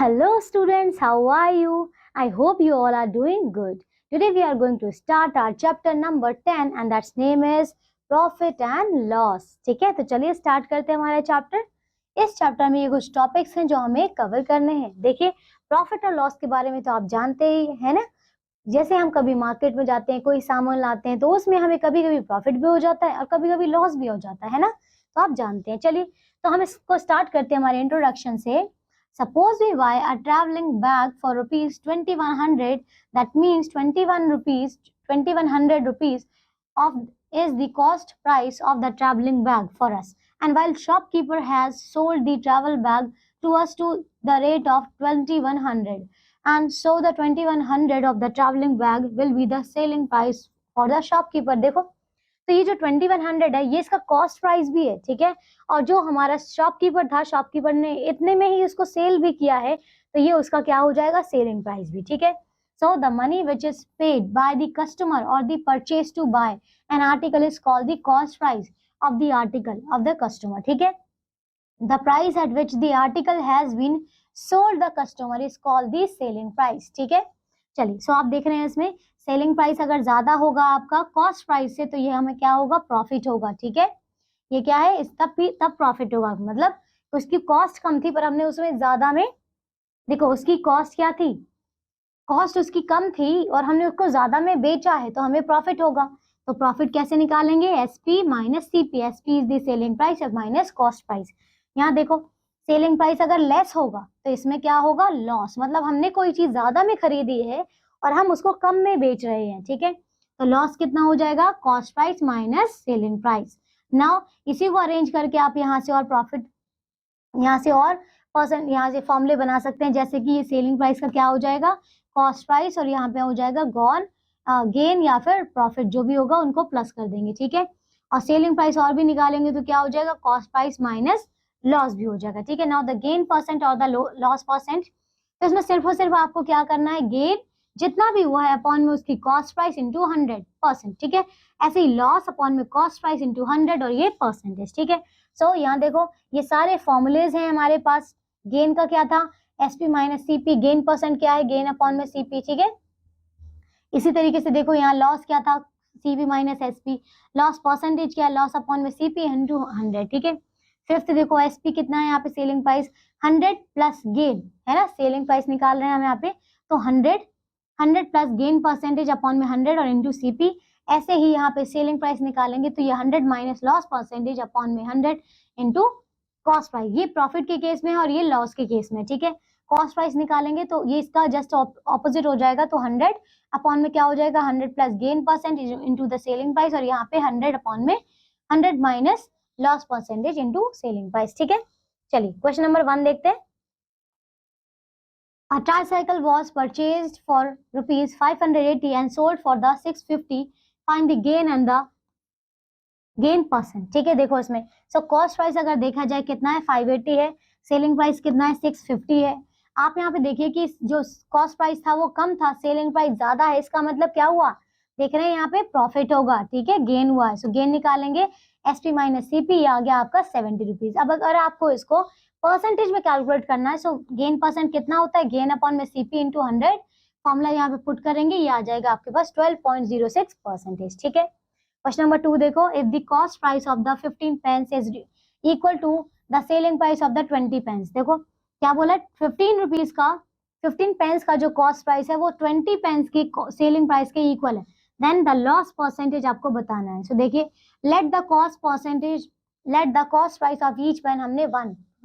Hello students, how are you? I hope you all are doing good. Today we are going to start our chapter number 10 and that's name is Profit and Loss. ठीक है, तो चलिए start करते हैं हमारा chapter. इस chapter में ये कुछ टॉपिक्स हैं जो हमें कवर करने हैं। देखिए, प्रॉफिट और लॉस के बारे में तो आप जानते ही है ना। जैसे हम कभी मार्केट में जाते हैं, कोई सामान लाते हैं तो उसमें हमें कभी कभी प्रॉफिट भी हो जाता है और कभी कभी लॉस भी हो जाता है ना। तो आप जानते हैं। चलिए, तो हम इसको स्टार्ट करते हैं हमारे इंट्रोडक्शन से। Suppose we buy a traveling bag for rupees 2100. That means 2100 rupees of is the cost price of the traveling bag for us. And while shopkeeper has sold the travel bag to us to the rate of 2100, and so the 2100 of the traveling bag will be the selling price for the shopkeeper. देखो, तो ये जो 2100 है ये इसका cost price भी है, ठीक है। और जो हमारा शॉपकीपर था, शॉपकीपर ने इतने में ही उसको सेल भी किया है, तो ये उसका क्या हो जाएगा, सेलिंग प्राइस भी, ठीक है। So the money which is paid by the customer और the purchase to buy an article is called the cost price of the article of the customer, ठीक है। The price at which the article has been sold the customer is called the selling price, ठीक है। चलिए, सो आप देख रहे हैं इसमें सेलिंग प्राइस अगर ज्यादा होगा आपका कॉस्ट प्राइस से, तो ये हमें क्या होगा, प्रॉफिट होगा, ठीक है। ये क्या है, इस तब प्रॉफिट होगा, मतलब उसकी कॉस्ट कम थी पर हमने उसमें ज्यादा में, देखो उसकी कॉस्ट क्या थी, कॉस्ट उसकी कम थी और हमने उसको ज्यादा में बेचा है तो हमें प्रॉफिट होगा। तो प्रॉफिट कैसे निकालेंगे, SP minus CP. SP is the selling price और माइनस कॉस्ट प्राइस। यहाँ देखो, सेलिंग प्राइस अगर लेस होगा तो इसमें क्या होगा, लॉस, मतलब हमने कोई चीज ज्यादा में खरीदी है और हम उसको कम में बेच रहे हैं, ठीक है। तो लॉस कितना हो जाएगा, cost price minus selling price. Now इसी को अरेंज करके आप यहाँ से और प्रॉफिट, यहाँ से और परसेंट, यहाँ से फॉर्मूले बना सकते हैं। जैसे कि ये सेलिंग प्राइस का क्या हो जाएगा, कॉस्ट प्राइस, और यहाँ पे हो जाएगा गॉन गेन या फिर प्रॉफिट, जो भी होगा उनको प्लस कर देंगे, ठीक है। और सेलिंग प्राइस और भी निकालेंगे तो क्या हो जाएगा, कॉस्ट प्राइस माइनस लॉस भी हो जाएगा, ठीक है। नाउ द गेन परसेंट और द लॉस परसेंट, तो इसमें सिर्फ और सिर्फ आपको क्या करना है, गेन जितना भी हुआ है अपॉन में उसकी कॉस्ट प्राइस इंटू 100%, ठीक है। ऐसे ही लॉस अपॉन में कॉस्ट प्राइस इंटू 100 और ये परसेंटेज, ठीक है। सो यहाँ देखो, ये सारे फॉर्मूलेज हैं हमारे पास। गेन का क्या था, SP minus CP, gain percent क्या है, गेन अपॉन में सीपी, ठीक है। इसी तरीके से देखो, यहाँ लॉस क्या था, CP minus SP, loss percentage क्या है, लॉस अपॉन में सीपी इंटू 100, ठीक है। फिफ्थ देखो, एसपी कितना है यहाँ पे, सेलिंग प्राइस 100 प्लस गेन है ना, सेलिंग प्राइस निकाल रहे हैं हम यहाँ पे, तो 100 प्लस गेन परसेंटेज अपॉन में 100 और इंटू सीपी। ऐसे ही यहाँ पे सेलिंग प्राइस निकालेंगे तो ये 100 माइनस लॉस परसेंटेज अपॉन में 100 इंटू कॉस्ट प्राइस। ये प्रॉफिट के केस में है और ये लॉस के केस में, ठीक है। कॉस्ट प्राइस निकालेंगे तो ये इसका जस्ट ऑपोजिट हो जाएगा, तो 100 अपॉन में क्या हो जाएगा, 100 plus gain percentage into the selling price, और यहाँ पे 100 अपॉन में 100 minus loss percentage into selling price, ठीक है। चलिए, क्वेश्चन नंबर 1 देखते हैं। A tricycle was purchased for rupees 580 and sold for the 650. Find the gain and the gain percent, ठीक है। देखो इसमें कॉस्ट प्राइस अगर देखा जाए कितना है, 580 है, सेलिंग प्राइस कितना है, 650 है। आप यहाँ पे देखिए कि जो कॉस्ट प्राइस था वो कम था, सेलिंग प्राइस ज्यादा है, इसका मतलब क्या हुआ, देख रहे हैं यहाँ पे प्रॉफिट होगा, ठीक है, गेन हुआ है। सो गेन निकालेंगे, एसपी माइनस सीपी, आ गया आपका 70 रुपीज। अब अगर आपको इसको परसेंटेज में कैलकुलेट करना है, सो गेन परसेंट कितना होता है, गेन अपॉन में सीपी इंटू 100, फॉर्मूला यहाँ पे पुट करेंगे, ये आ जाएगा आपके पास 12.06%, ठीक है। क्वेश्चन नंबर 2 देखो, if the cost price of the 15 pens is equal to the selling price of the 20 pens. देखो क्या बोला, 15 रुपीज का, 15 पेंस का जो कॉस्ट प्राइस है वो 20 पेंस की सेलिंग प्राइस के इक्वल है, देन द लॉस परसेंटेज आपको बताना है। सो देखिए, let the cost price of each pen हमने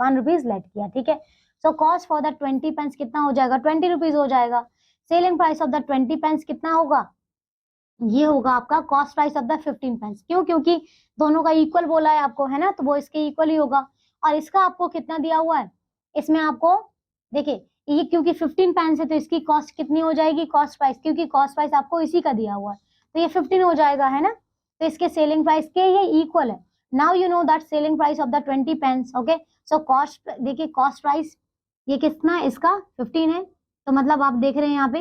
1 रुपीज लेट किया, ठीक है। So cost for the 20 pens कितना हो जाएगा, 20 रुपीज हो जाएगा। Selling price of the 20 pens कितना होगा, ये होगा आपका cost price of the 15 pens. क्यों, क्योंकि दोनों का इक्वल बोला है आपको, है ना, तो वो इसके इक्वल ही होगा। और इसका आपको कितना दिया हुआ है, इसमें आपको देखिए, ये क्योंकि 15 पेंस है तो इसकी कॉस्ट कितनी हो जाएगी, कॉस्ट प्राइस, क्योंकि कॉस्ट प्राइस आपको इसी का दिया हुआ है तो ये 15 हो जाएगा, है ना। तो इसके सेलिंग प्राइस के ये इक्वल है। Now you know that selling price of the 20 pens, okay. So cost, देखिए कॉस्ट प्राइस ये कितना है, इसका 15 है, तो मतलब आप देख रहे हैं यहाँ पे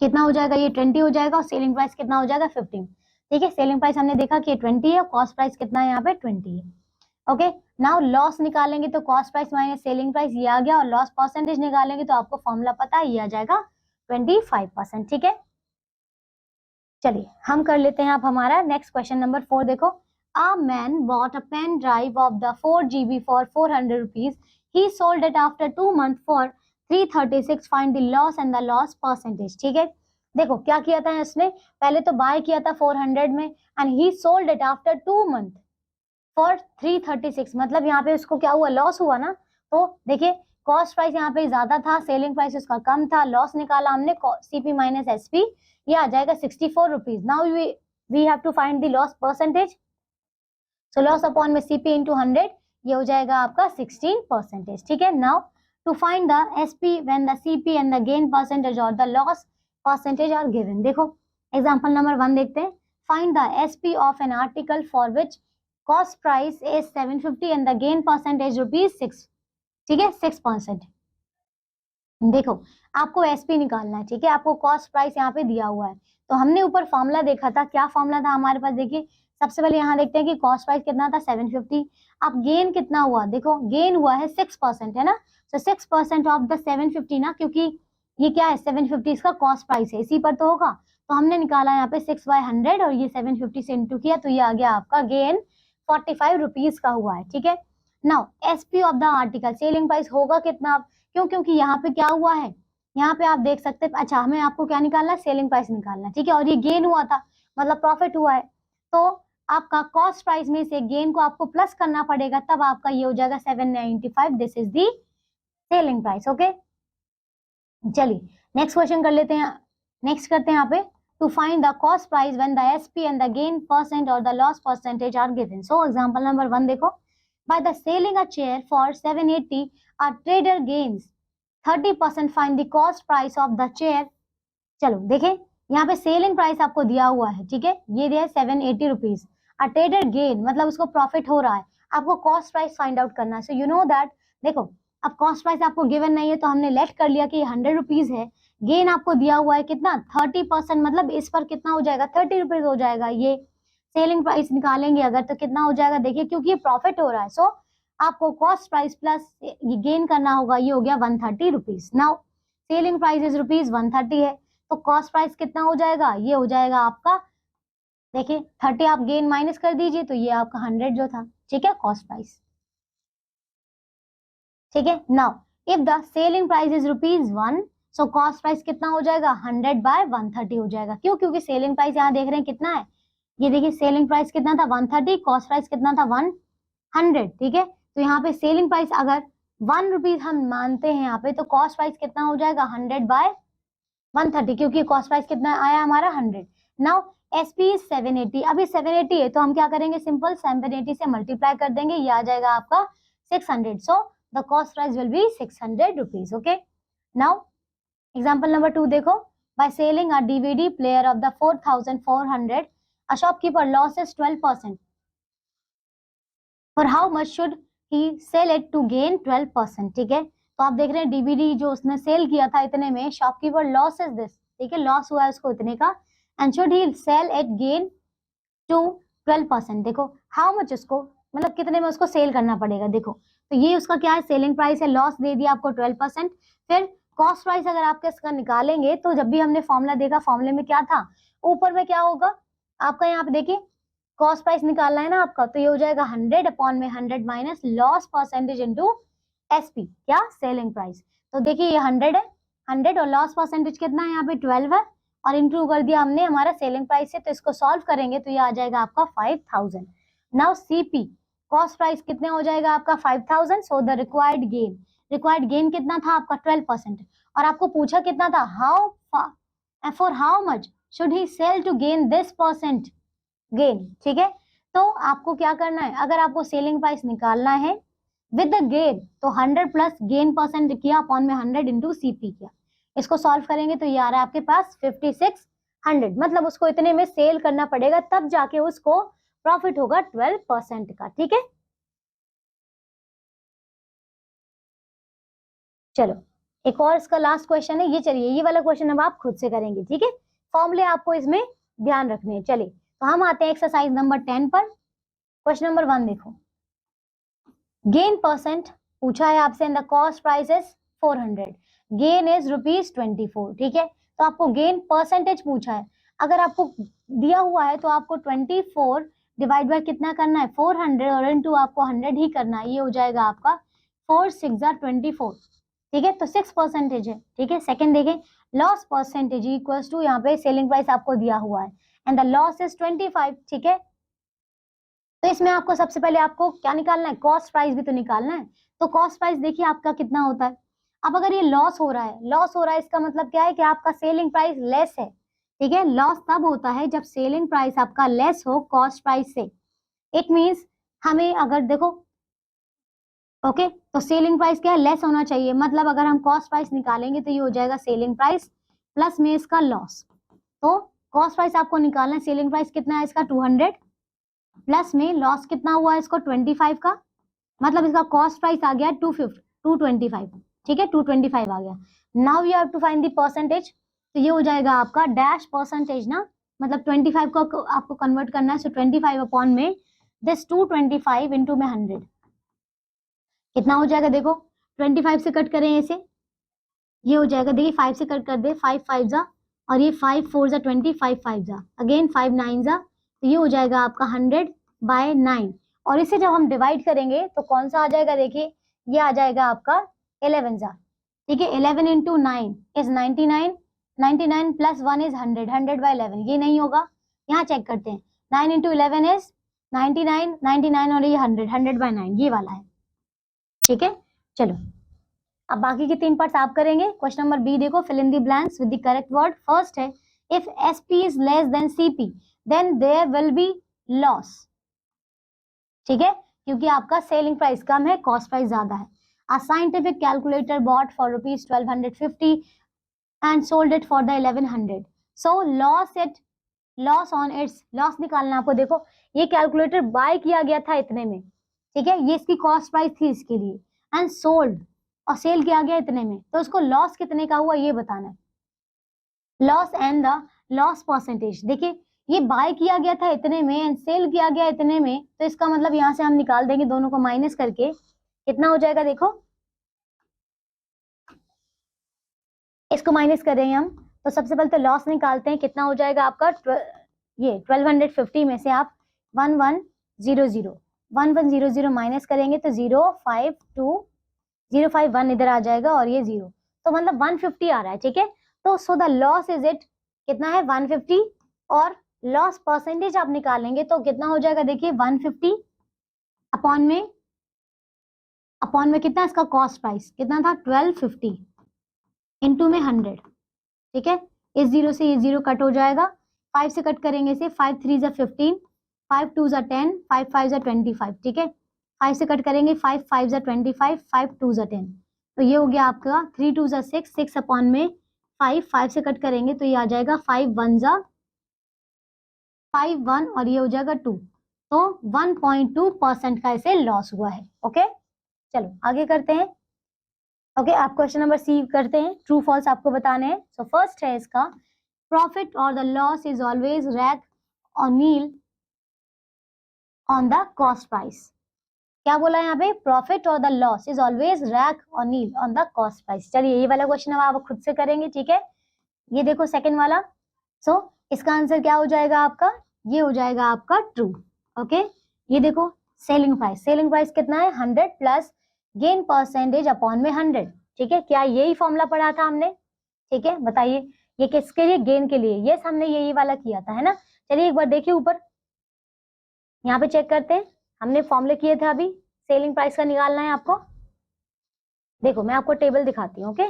कितना हो जाएगा, ये 20 हो जाएगा, और सेलिंग प्राइस कितना हो जाएगा, 15, ठीक है। सेलिंग प्राइस हमने देखा कि 20 है, कॉस्ट प्राइस कितना है यहाँ पे 20 है, ओके। नाउ लॉस निकालेंगे तो cost price minus selling price ये आ गया, और लॉस परसेंटेज निकालेंगे तो आपको फॉर्मूला पता है, ये आ जाएगा 25%। ठीक है, चलिए हम कर लेते हैं आप हमारा नेक्स्ट क्वेश्चन नंबर 4 देखो। A man bought a pen drive of the 4 GB for 400 rupees. He sold it after 2 months for 336. Find the loss and the loss percentage. ठीक है, देखो क्या किया था इसने, पहले तो बाय किया था 400 में, and he sold it after 2 month for 336, मतलब यहाँ पे उसको क्या हुआ, लॉस हुआ ना। तो देखिए कॉस्ट प्राइस यहाँ पे ज्यादा था, सेलिंग प्राइस उसका कम था, लॉस निकाला हमने सीपी माइनस एसपी, ये आ जाएगा 64 rupees. Now we have to find the loss percentage, so loss upon में सीपी इंटू 100, ये हो जाएगा आपका 16%। ठीक है, now to find the SP when the CP and the gain percentage और the loss percentage are given. देखो example number 1 देखते हैं। Find the SP of an article for which cost price is 750 and the gain percentage ₹6। ठीक है, 6%। देखो आपको SP निकालना है, ठीक है, आपको कॉस्ट प्राइस यहाँ पे दिया हुआ है, तो हमने ऊपर फॉर्मूला देखा था, क्या फॉर्मूला था हमारे पास, देखिए सबसे पहले यहाँ देखते हैं कि कॉस्ट प्राइस कितना था 750, अब गेन कितना हुआ, देखो गेन हुआ है 6%, है ना, तो 6% ऑफ द 750 ना, क्योंकि ये क्या है 750 इसका कॉस्ट प्राइस है, इसी पर तो होगा, तो हमने निकाला यहाँ पे 6/100 और ये 750 से इंटू किया, तो ये आ गया आपका गेन 45 रुपीज का हुआ है। ठीक है, now SP of the article, selling price होगा कितना, क्यों, क्योंकि यहाँ पे क्या हुआ है, यहाँ पे आप देख सकते हैं, अच्छा हमें आपको क्या निकालना है, सेलिंग प्राइस निकालना है। ठीक है, और ये गेन हुआ था, मतलब प्रॉफिट हुआ है, तो आपका कॉस्ट प्राइस में से गेन को आपको प्लस करना पड़ेगा, तब आपका ये हो जाएगा 795, this is the selling price. Okay, चलिए नेक्स्ट क्वेश्चन कर लेते हैं, नेक्स्ट करते हैं यहाँ पे, to find the cost price when the SP and the gain percent और the loss percentage are given. So example number 1 देखो, by the selling a chair for 780 a trader gains 30%, find the cost price of the chair। चलो देखें यहाँ पे selling price आपको दिया हुआ है, ठीक है, ये दिया है 780 रुपीज, अ ट्रेडर गेन मतलब उसको प्रॉफिट हो रहा है, आपको कॉस्ट प्राइस फाइंड आउट करना है, सो यू नो दैट, देखो अब कॉस्ट प्राइस आपको गिवन नहीं है तो हमने लेट कर लिया कि 100 रुपीज है, गेन आपको दिया हुआ है कितना 30%, मतलब इस पर कितना हो जाएगा 30 रुपीज हो जाएगा, ये सेलिंग प्राइस निकालेंगे अगर तो कितना हो जाएगा, देखिए क्योंकि ये प्रॉफिट हो रहा है, सो आपको कॉस्ट प्राइस प्लस ये गेन करना होगा, ये हो गया 130 rupees. Now selling price is ₹130 है, तो कॉस्ट प्राइस कितना हो जाएगा, ये हो जाएगा आपका, देखिए 30 आप गेन माइनस कर दीजिए तो ये आपका 100 जो था, ठीक है, कॉस्ट प्राइस। ठीक है, now if the selling price is ₹1, so cost price कितना हो जाएगा 100/130 हो जाएगा, क्यों, क्योंकि सेलिंग प्राइस यहाँ देख रहे हैं कितना है, ये देखिए सेलिंग प्राइस कितना था 130, कॉस्ट प्राइस कितना था 100। ठीक है, तो यहाँ पे सेलिंग प्राइस अगर ₹1 हम मानते हैं यहाँ पे, तो कॉस्ट प्राइस कितना हो जाएगा 100/130, क्योंकि कॉस्ट प्राइस कितना आया हमारा 100। नाउ एसपी इज 780, अभी 780 है तो हम क्या करेंगे, सिंपल 780 से मल्टीप्लाई कर देंगे, ये आ जाएगा आपका 600, so the cost price will be 600 rupees. Okay, now example number 2 देखो, by selling a DVD player of the 4400 a shopkeeper losses 12%, for how much should he sell it to gain 12%। ठीक है, तो आप देख रहे हैं डीवीडी जो उसने सेल किया था इतने में, शॉपकीपर लॉस इज दिस, ठीक है, लॉस हुआ है उसको इतने का, and should he sell it gain to 12%, देखो हाउ मच उसको, मतलब कितने में उसको सेल करना पड़ेगा, देखो तो ये उसका क्या है, सेलिंग प्राइस है, लॉस दे दिया आपको 12%, फिर कॉस्ट प्राइस अगर आपके इसका निकालेंगे, तो जब भी हमने फॉर्मूला देखा, फॉर्मूले में क्या था, ऊपर में क्या होगा आपका, यहाँ पे देखिए कॉस्ट प्राइस निकालना है ना आपका, तो ये हो जाएगा 100/100 minus loss percentage into SP, क्या सेलिंग प्राइस, तो देखिए ये 100 है, 100 और लॉस परसेंटेज कितना है यहाँ पे 12 है, और इंटू कर दिया हमने हमारा सेलिंग प्राइस से, तो इसको सॉल्व करेंगे तो ये आ जाएगा आपका 5000। नाउ सीपी कॉस्ट प्राइस कितने हो जाएगा आपका 5000, सो द रिक्वायर्ड गेन कितना था आपका 12%, और आपको पूछा कितना था, how for how much should he sell to gain this percent gain. ठीक है, तो आपको क्या करना है, अगर आपको सेलिंग प्राइस निकालना है विद द गेन, तो 100 प्लस गेन परसेंट किया अपॉन में 100 इंटू सीपी किया, इसको सॉल्व करेंगे तो ये आ रहा है आपके पास 5600, मतलब उसको इतने में सेल करना पड़ेगा, तब जाके उसको प्रॉफिट होगा 12% का। ठीक है, चलो एक और इसका लास्ट क्वेश्चन है, ये चलिए ये वाला क्वेश्चन अब आप खुद से करेंगे, ठीक है, फॉर्मूले आपको इसमें ध्यान रखने हैं। चलिए तो हम आते हैं एक्सरसाइज नंबर 10 पर, क्वेश्चन नंबर 1 देखो, गेन परसेंट पूछा है आपसे, and the cost price is 400, gain is ₹24। ठीक है, तो आपको गेन परसेंटेज पूछा है। अगर आपको दिया हुआ है तो आपको 24 डिवाइड बाय कितना करना है, 400, और इनटू आपको 100 ही करना है। ये हो जाएगा आपका 4 6 24। ठीक है, तो 6% है। ठीक है, सेकंड देखें, लॉस परसेंटेज इक्वल्स टू, यहाँ पे सेलिंग प्राइस आपको दिया हुआ है एंड द लॉस इज 25। ठीक है, तो इसमें आपको सबसे पहले आपको क्या निकालना है, कॉस्ट प्राइस भी तो निकालना है। तो कॉस्ट प्राइस देखिए आपका कितना होता है। अब अगर ये लॉस हो रहा है, लॉस हो रहा है, इसका मतलब क्या है कि आपका सेलिंग प्राइस लेस है। ठीक है, लॉस तब होता है जब सेलिंग प्राइस आपका लेस हो कॉस्ट प्राइस से। इट मीन्स हमें अगर देखो, ओके, तो सेलिंग प्राइस क्या है, लेस होना चाहिए। मतलब अगर हम कॉस्ट प्राइस निकालेंगे तो ये हो जाएगा सेलिंग प्राइस प्लस में इसका लॉस। तो कॉस्ट प्राइस आपको निकालना है, सेलिंग प्राइस कितना है इसका 200, प्लस में लॉस कितना हुआ है इसको 25 का, मतलब इसका कॉस्ट प्राइस आ गया 225। ठीक है, 225 आ गया। Now you have to find the percentage. तो ये हो जाएगा आपका डैश परसेंटेज ना, मतलब 25 को आपको कन्वर्ट करना है। सो 25 अपॉन में दिस 225 इंटू में 100 कितना हो जाएगा, देखो 25 से कट करें इसे, ये हो जाएगा, देखिए 5 से कट कर दे, 5 5 जा, और ये 5 4 जा 20, 5 5 जा, अगेन 5 9 जा, तो ये हो जाएगा आपका 100/9। और इसे जब हम डिवाइड करेंगे तो कौन सा आ जाएगा, देखिए ये आ जाएगा आपका 11 जा। ठीक है, 11 इंटू 9 इज 99, 99 प्लस 1 इज 100, 100/11 ये नहीं होगा, यहाँ चेक करते हैं। 9 इंटू 11 इज 99, 99 और ये 100, 100/9 ये वाला है। ठीक है, चलो अब बाकी के 3 पार्ट्स आप करेंगे। क्वेश्चन नंबर बी देखो, fill in the blanks with the correct word. First है, if SP is less than CP then there will be loss. ठीक है, क्योंकि आपका सेलिंग प्राइस कम है, कॉस्ट प्राइस ज्यादा है। A scientific calculator bought for ₹1250 and sold it for the 1100, so loss on its, loss निकालना आपको। देखो ये कैलकुलेटर बाय किया गया था इतने में, ठीक है, ये इसकी कॉस्ट प्राइस थी इसके लिए, एंड सोल्ड, और सेल किया गया इतने में, तो उसको लॉस कितने का हुआ ये बताना है। Loss and the loss percentage, देखिए ये बाय किया गया था इतने में एंड सेल किया गया इतने में, तो इसका मतलब यहां से हम निकाल देंगे दोनों को माइनस करके, कितना हो जाएगा, देखो इसको माइनस कर रहे हैं हम। तो सबसे पहले तो लॉस निकालते हैं, कितना हो जाएगा आपका, ये 1250 में से आप 1100 माइनस करेंगे तो 052 051 इधर आ जाएगा, और ये 0, तो मतलब 150 आ रहा है। ठीक है, तो so the loss is it कितना है 150, और लॉस परसेंटेज आप निकालेंगे तो कितना हो जाएगा, देखिए 150 अपॉन में कितना, इसका कॉस्ट प्राइस कितना था 1250 इंटू में 100। ठीक है, इस 0 से ये 0 कट हो जाएगा, 5 से कट करेंगे इसे, 5 3 जा 15, 5 2 जा 10, 5 5 जा 25। ठीक है, 5 से कट करेंगे, 5 5 जा 25, 5 2 जा 10, तो ये हो गया आपका 3 2 जा 6, 6 अपॉन में 5, 5 से कट करेंगे तो ये आ जाएगा 5 1 जा 5 1, और ये हो जाएगा 2, तो 1.2% का इसे लॉस हुआ है। ओके, चलो आगे करते हैं। ओके, आप क्वेश्चन नंबर सी करते हैं, ट्रू फॉल्स आपको बताने हैं। सो फर्स्ट है इसका, प्रॉफिट और the loss is always rack और नील ऑन द कॉस्ट प्राइस। क्या बोला है यहाँ पे, प्रॉफिट और the loss is always rack और नील ऑन द कॉस्ट प्राइस। चलिए ये वाला क्वेश्चन अब आप खुद से करेंगे। ठीक है, ये देखो सेकंड वाला, सो इसका आंसर क्या हो जाएगा आपका, ये हो जाएगा आपका ट्रू। ओके, ये देखो सेलिंग प्राइस, सेलिंग प्राइस कितना है 100 प्लस गेन परसेंटेज अपॉन में 100। ठीक है, क्या यही फॉर्मूला पढ़ा था हमने। ठीक है, बताइए ये किसके लिए, गेन के लिए। यस, हमने यही वाला किया था, है ना। चलिए एक बार देखिए ऊपर, यहाँ पे चेक करते हैं, हमने फॉर्मूले किए थे अभी, सेलिंग प्राइस का निकालना है आपको। देखो मैं आपको टेबल दिखाती हूँ। ओके,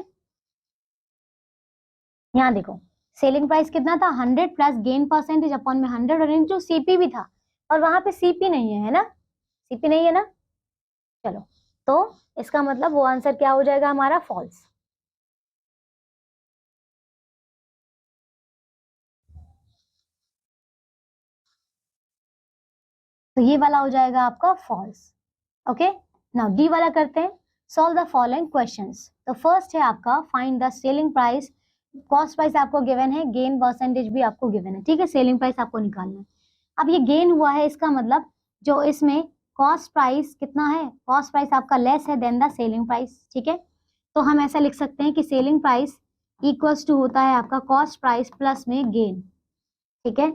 यहाँ देखो सेलिंग प्राइस कितना था 100 प्लस गेन परसेंटेज अपॉन में 100, और जो सीपी भी था, और वहां पे सीपी नहीं है ना, सीपी नहीं है ना। चलो, तो इसका मतलब वो आंसर क्या हो जाएगा हमारा, फॉल्स। तो ये वाला हो जाएगा आपका फॉल्स। ओके, नाउ डी वाला करते हैं। Solve the following questions. तो फर्स्ट है आपका, find the selling price, cost price आपको गिवन है, गेन परसेंटेज भी आपको गिवन है। ठीक है, सेलिंग प्राइस आपको निकालना है। अब ये गेन हुआ है, इसका मतलब जो इसमें कॉस्ट प्राइस कितना है, कॉस्ट प्राइस आपका लेस है देन द सेलिंग प्राइस, ठीक है। तो हम ऐसा लिख सकते हैं कि सेलिंग प्राइस इक्वल्स टू होता है आपका कॉस्ट प्राइस प्लस में गेन, ठीक है।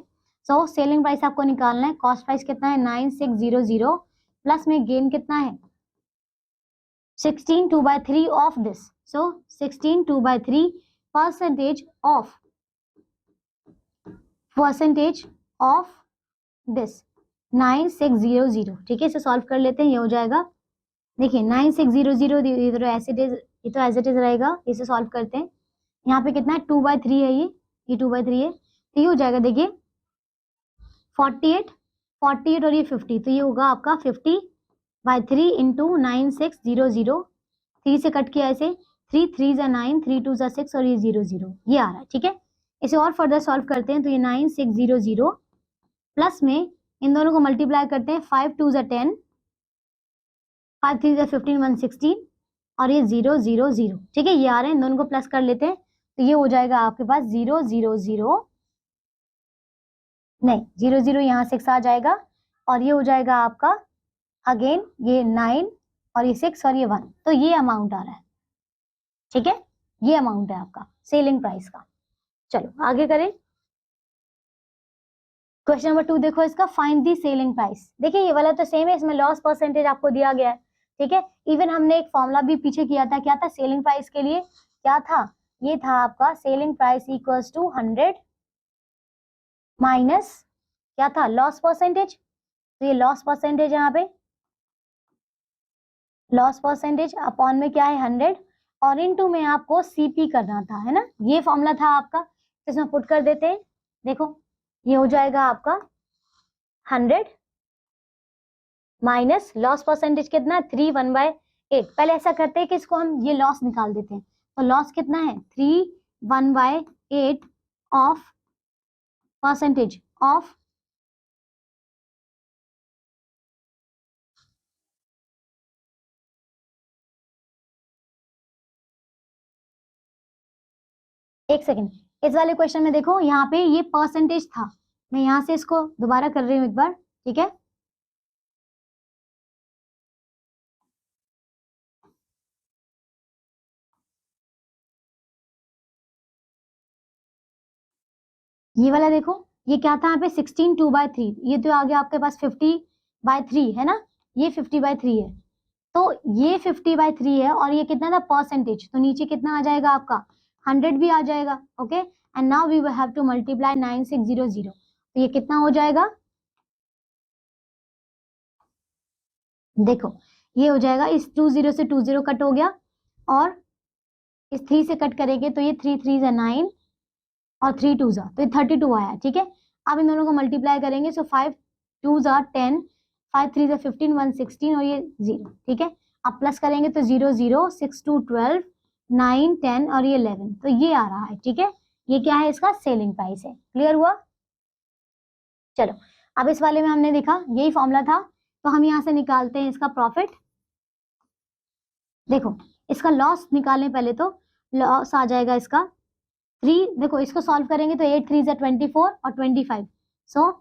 सो सेलिंग प्राइस आपको निकालना है, कॉस्ट प्राइस कितना है 9600 प्लस में गेन कितना है 16 2/3 of this, so 16 2/3 percentage of this 9600, ठीक है। इसे सॉल्व कर लेते हैं, ये हो जाएगा, देखिए 9600 ये तो एज इट इज, ये तो एज इट इज रहेगा, इसे सॉल्व करते हैं। यहाँ पे कितना है 2/3 है, ये 2/3 है, तो ये हो जाएगा देखिए 48 और ये 50, तो ये होगा आपका 50/3 इंटू 9600, 3 से कट किया ऐसे, 3 3 जा 9, 3 2 जा 6 और ये 0 0 ये आ रहा है, ठीक है। इसे और फर्दर सॉल्व करते हैं, तो ये 9600 प्लस में इन दोनों को मल्टीप्लाई करते हैं, 5 2 जा 10, 5 3 जा 15 116 और ये 0 0 0, ठीक है, ये आ रहे हैं, इन दोनों को प्लस कर लेते हैं, तो ये हो जाएगा आपके पास 0 0 0, नहीं 0 0 यहाँ 6 आ जाएगा और ये हो जाएगा आपका अगेन ये 9 और ये 6 और ये 1, तो ये अमाउंट आ रहा है, ठीक है, ये अमाउंट है आपका सेलिंग प्राइस का। चलो आगे करें, क्वेश्चन नंबर 2 देखो इसका, फाइंड दी सेलिंग प्राइस। देखिए ये वाला तो सेम है, इसमें लॉस परसेंटेज आपको दिया गया है, ठीक है। इवन हमने एक फॉर्मूला भी पीछे किया था, क्या था सेलिंग प्राइस के लिए, क्या था, ये था आपका selling price equals to 100 minus क्या था लॉस परसेंटेज, तो ये लॉस परसेंटेज यहाँ पे, लॉस परसेंटेज अपॉन में क्या है 100 और इनटू में आपको सीपी करना था, है ना, ये फॉर्मूला था आपका, इसमें पुट कर देते हैं, देखो ये हो जाएगा आपका 100 माइनस लॉस परसेंटेज कितना 3 1/8, पहले ऐसा करते हैं कि इसको हम ये लॉस निकाल देते हैं, तो लॉस कितना है 3 1/8 ऑफ परसेंटेज ऑफ एक सेकेंड, इस वाले क्वेश्चन में देखो यहाँ पे ये परसेंटेज था, मैं यहाँ से इसको दोबारा कर रही हूँ एक बार, ठीक है। ये वाला देखो, ये क्या था यहाँ पे 16 2/3, ये तो आ गया आपके पास 50/3 है ना, ये 50/3 है, तो ये 50/3 है और ये कितना था परसेंटेज, तो नीचे कितना आ जाएगा आपका 100 भी आ जाएगा, okay. And now we have to multiply 9600, तो ये कितना हो जाएगा, देखो ये हो जाएगा, इस 20 से 20 कट हो गया और इस 3 से कट करेंगे तो ये 3 3 9 और 3 2 तो ये 32 आया, ठीक है। अब इन दोनों को मल्टीप्लाई करेंगे, सो 5 2 10, 5 3 15 116 और ये 0, ठीक है। अब प्लस करेंगे तो 0 0 6 2 12 9 10 और ये 11, तो ये आ रहा है, ठीक है। ये क्या है, इसका सेलिंग प्राइस है, क्लियर हुआ। चलो अब इस वाले में हमने देखा यही फॉर्मूला था, तो हम यहाँ से निकालते हैं इसका प्रॉफिट। देखो इसका लॉस निकालने, पहले तो लॉस आ जाएगा इसका 3, देखो इसको सॉल्व करेंगे तो 8 3 24 और 25, सो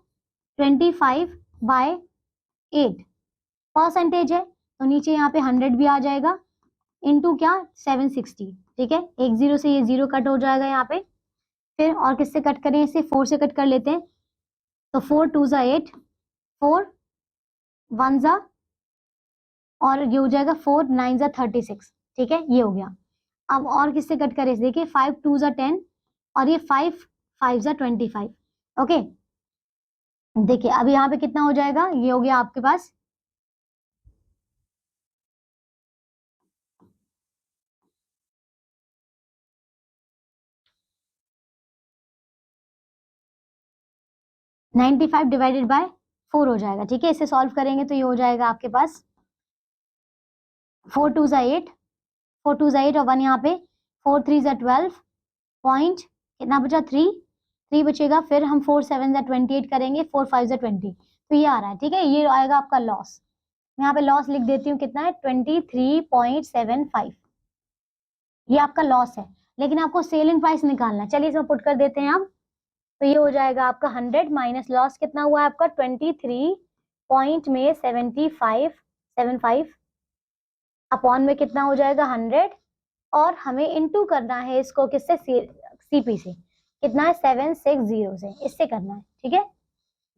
25/8 परसेंटेज है, तो नीचे यहाँ पे 100 भी आ जाएगा इनटू क्या 760, ठीक है। एक 0 से ये 0 कट हो जाएगा यहाँ पे, फिर और किससे कट करें, इसे 4 से कट कर लेते हैं, तो 4 2 8, 4 1 और ये हो जाएगा 4 9 36, ठीक है, ये हो गया। अब और किससे कट करें, देखिए 5 2 10 और ये 5 5 25, ओके। देखिए अब यहाँ पे कितना हो जाएगा, ये हो गया आपके पास 95 डिवाइडेड बाय 4 हो जाएगा, ठीक है। इसे सॉल्व करेंगे तो ये हो जाएगा आपके पास 4 2 8, 4 2 8 और 1 यहाँ पे 4 3 12 पॉइंट कितना बचा 3 बचेगा, फिर हम 4 7 28 करेंगे, 4 5 20, तो ये आ रहा है, ठीक है। ये आएगा आपका लॉस, मैं यहाँ पे लॉस लिख देती हूँ, कितना है 23.75, ये आपका लॉस है, लेकिन आपको सेलिंग प्राइस निकालना है, चलिए इसमें पुट कर देते हैं आप, तो ये हो जाएगा आपका 100 माइनस लॉस कितना हुआ है आपका पॉइंट में 75 अपॉन में कितना हो जाएगा 100, और हमें इनटू करना है इसको किससे, सीपी से। कितना है 760 से, इससे करना है, ठीक है।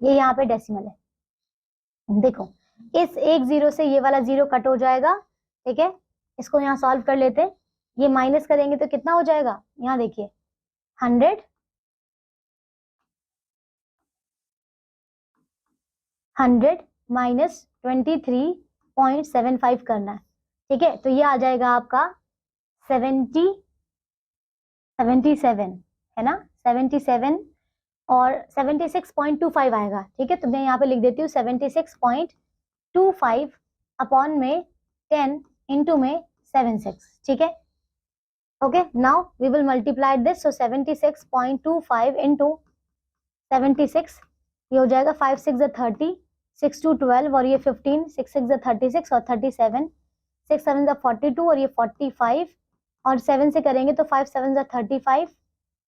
ये यहाँ पे डेसिमल है। देखो इस एक जीरो से ये वाला जीरो कट हो जाएगा, ठीक है। इसको यहाँ सॉल्व कर लेते हैं। ये माइनस करेंगे तो कितना हो जाएगा, यहाँ देखिए 100 माइनस 23.75 करना है, ठीक है। तो ये आ जाएगा आपका 77 है ना, 77 और 76.25 आएगा, ठीक है। तो मैं यहाँ पे लिख देती हूँ 76.25 अपॉन में 10 इंटू में 76, ठीक है। Okay, now we will multiply this, so 76.25 into 76, ये हो जाएगा 5 6 30, 6 2 12 और ये 15, 6 6 36 और 37, 6 7 42 और ये 45, और 7 से करेंगे तो 5 7 35,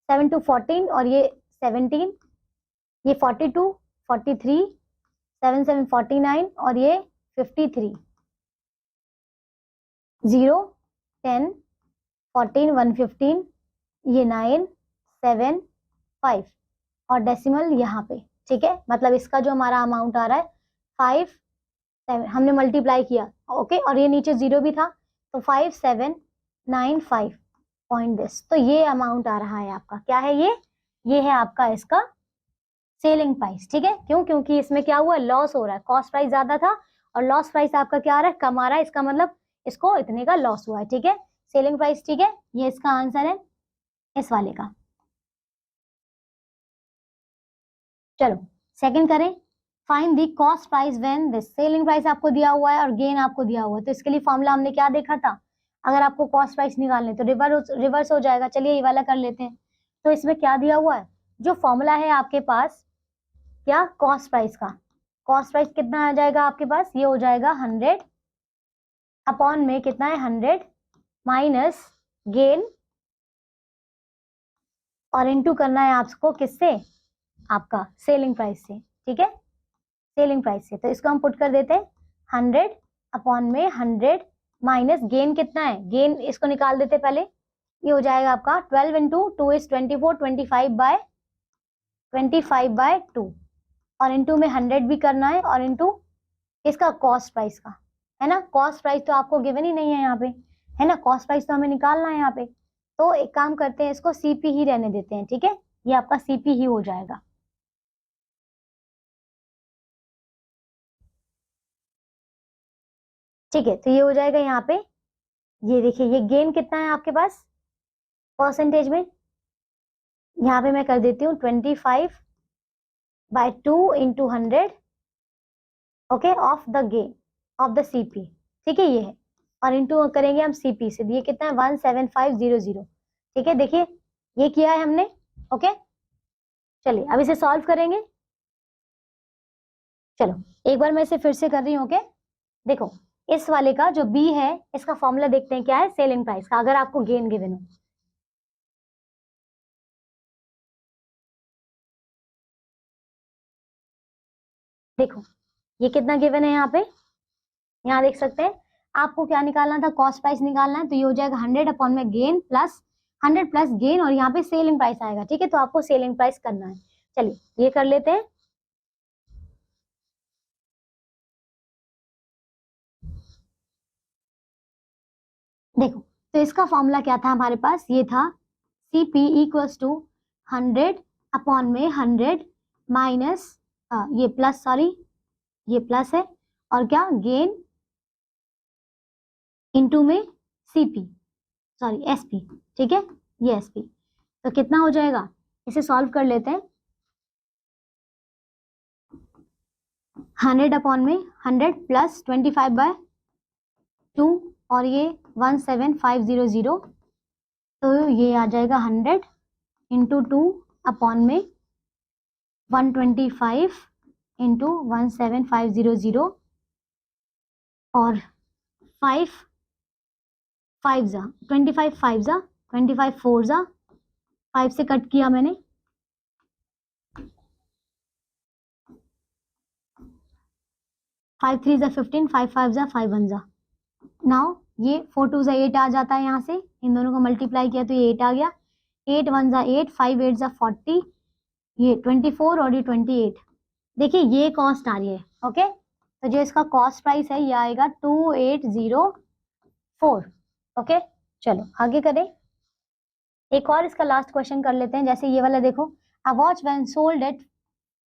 7 2 14 और ये 17, ये 42 43, 7 7 49 और ये 53, 0 10 14 115, ये 9 7 5 और डेसिमल यहाँ पे, ठीक है। मतलब इसका जो हमारा अमाउंट आ रहा है 5 7, हमने मल्टीप्लाई किया, ओके, और ये नीचे जीरो भी था, तो 5795 पॉइंट दिस। तो ये अमाउंट आ रहा है आपका, क्या है ये है आपका इसका सेलिंग प्राइस, ठीक है। क्यों, क्योंकि इसमें क्या हुआ, लॉस हो रहा है, कॉस्ट प्राइस ज्यादा था और लॉस प्राइस आपका क्या आ रहा है, कम आ रहा है, इसका मतलब इसको इतने का लॉस हुआ है, ठीक है। सेलिंग प्राइस, ठीक है, ये इसका आंसर है इस वाले का। चलो सेकंड करें, find the cost price when this, selling price आपको दिया हुआ है और गेन आपको दिया हुआ है, तो इसके लिए फॉर्मूला हमने क्या देखा था, अगर आपको कॉस्ट प्राइस निकालने तो रिवर्स हो जाएगा। चलिए ये वाला कर लेते हैं। तो इसमें क्या दिया हुआ है, जो फॉर्मूला है आपके पास, क्या, कॉस्ट प्राइस का, कॉस्ट प्राइस कितना आ जाएगा आपके पास, ये हो जाएगा 100 अपॉन में कितना है 100 माइनस गेन, और इनटू करना है आपको किससे, आपका सेलिंग प्राइस से, ठीक है, सेलिंग प्राइस से। तो इसको हम पुट कर देते हैं 100 अपॉन में 100 माइनस गेन कितना है, गेन इसको निकाल देते पहले, ये हो जाएगा आपका 12 इंटू 2 इज 24, 25/2, और इंटू में 100 भी करना है, और इंटू इसका कॉस्ट प्राइस का, है ना। कॉस्ट प्राइस तो आपको गिवन ही नहीं है यहाँ पे, है ना, कॉस्ट प्राइस तो हमें निकालना है यहाँ पे। तो एक काम करते हैं, इसको सीपी ही रहने देते हैं, ठीक है, ये आपका सीपी ही हो जाएगा। ठीक है, तो ये हो जाएगा यहाँ पे, ये देखिए ये गेन कितना है आपके पास परसेंटेज में, यहाँ पे मैं कर देती हूँ 25/2 into 100, okay, of the gain of the CP, ठीक है, ये है, और इंटू करेंगे हम सीपी से, ये कितना है 17500, ठीक है। देखिए ये किया है हमने, ओके। चलिए अब इसे सॉल्व करेंगे। चलो एक बार मैं इसे फिर से कर रही हूँ, ओके। देखो इस वाले का जो बी है, इसका फॉर्मूला देखते हैं क्या है सेलिंग प्राइस का, अगर आपको गेन गिवन हो। देखो ये कितना गिवन है यहाँ पे, यहाँ देख सकते हैं। आपको क्या निकालना था, कॉस्ट प्राइस निकालना है, तो ये हो जाएगा 100 अपॉन में गेन प्लस 100 प्लस गेन, और यहाँ पे सेलिंग प्राइस आएगा, ठीक है। तो आपको सेलिंग प्राइस करना है। चलिए ये कर लेते हैं। देखो तो इसका फॉर्मूला क्या था हमारे पास, ये था सीपी इक्वल्स टू 100 अपॉन में 100 माइनस, ये प्लस, सॉरी ये प्लस है, और क्या गेन इनटू में सीपी, सॉरी एसपी, ठीक है, ये एसपी। तो कितना हो जाएगा, इसे सॉल्व कर लेते हैं। 100 अपॉन में 100 प्लस 25/2 और ये 17500, तो ये आ जाएगा 100 इंटू 2 अपॉन में 125 इंटू 17500, और 5 5 जा 25 5 जा 25 4 जा 5 से कट किया मैंने, 5 3 जा 15, 5 5 जा 5 1 जा। नाउ ये 4 2 जा 8 आ जाता है, यहाँ से इन दोनों को मल्टीप्लाई किया तो ये 8 आ गया। 8 1 जा 8, 5 8 जा 40, ये 24 और ये 28। देखिए ये कॉस्ट आ रही है। ओके, तो जो इसका कॉस्ट प्राइस है ये आएगा 2804। ओके, चलो आगे करें। एक और इसका लास्ट क्वेश्चन कर लेते हैं। जैसे ये वाला देखो, a watch when sold at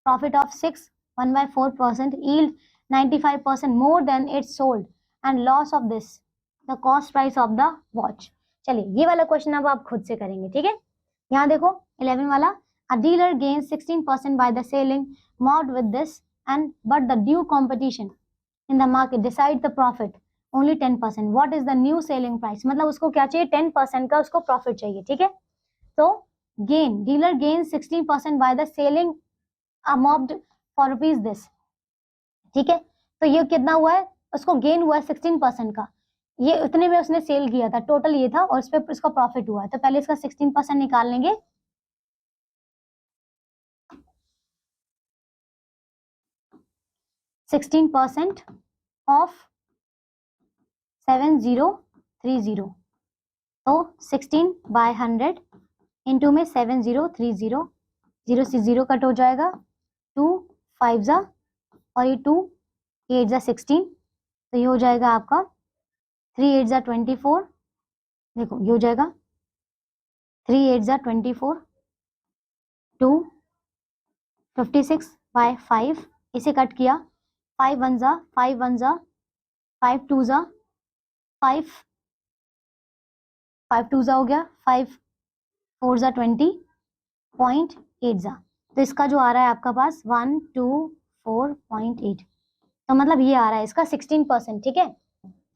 profit of 6 1/4% yield 95% more than its sold and loss of this the cost price of the watch। चलिए ये वाला क्वेश्चन अब आप खुद से करेंगे, ठीक है। यहाँ देखो 11 वाला, a dealer gains 16% by the selling mod with this and but the due competition in the market decide the profit only 10%, what is the new selling price। मतलब उसको क्या चाहिए, 10% का उसको प्रॉफिट चाहिए, ठीक है। तो gain, dealer gain 16% by the selling mobbed for rupees this, ठीक है। तो ये कितना हुआ है, उसको गेन हुआ है 16% का, ये उतने में उसने सेल किया था, टोटल ये था, और इस पे इसका प्रॉफिट हुआ है। तो पहले इसका 16% निकाल लेंगे। %16 ऑफ 7030, तो 16/100 इंटू में 7030, 0 से 0 कट हो जाएगा, 2 5 जा और ये 2 8 जा 16, तो ये हो जाएगा आपका 3 8 जा 24। देखो ये हो जाएगा 3 8 जा 24, 2 56/5, इसे कट किया, 5 1 जा 5 1 जा 5 2 जा 5 5 2 जा हो गया, 5 4 जा 20.8 जा। तो इसका जो आ रहा है आपका पास 124.8, तो मतलब ये आ रहा है इसका 16%, ठीक है।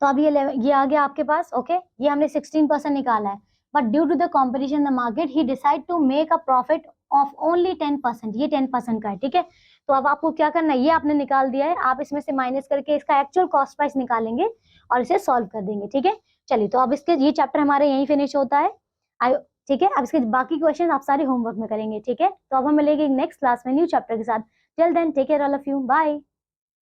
तो अभी ये आ गया आपके पास। ओके, ये हमने 16% निकाला है, but due to the competition in the market he decide to make a profit of only 10%, ये 10% का है, ठीक है। तो अब आपको क्या करना है, ये आपने निकाल दिया है, आप इसमें से माइनस करके इसका एक्चुअल कॉस्ट प्राइस निकालेंगे और इसे सॉल्व कर देंगे, ठीक है। चलिए, तो अब इसके ये चैप्टर हमारे यहीं फिनिश होता है, ठीक है। अब इसके बाकी क्वेश्चन आप सारे होमवर्क में करेंगे, ठीक है। तो अब हम मिलेंगे नेक्स्ट क्लास में न्यू चैप्टर के साथ। Till then take care all of you, bye.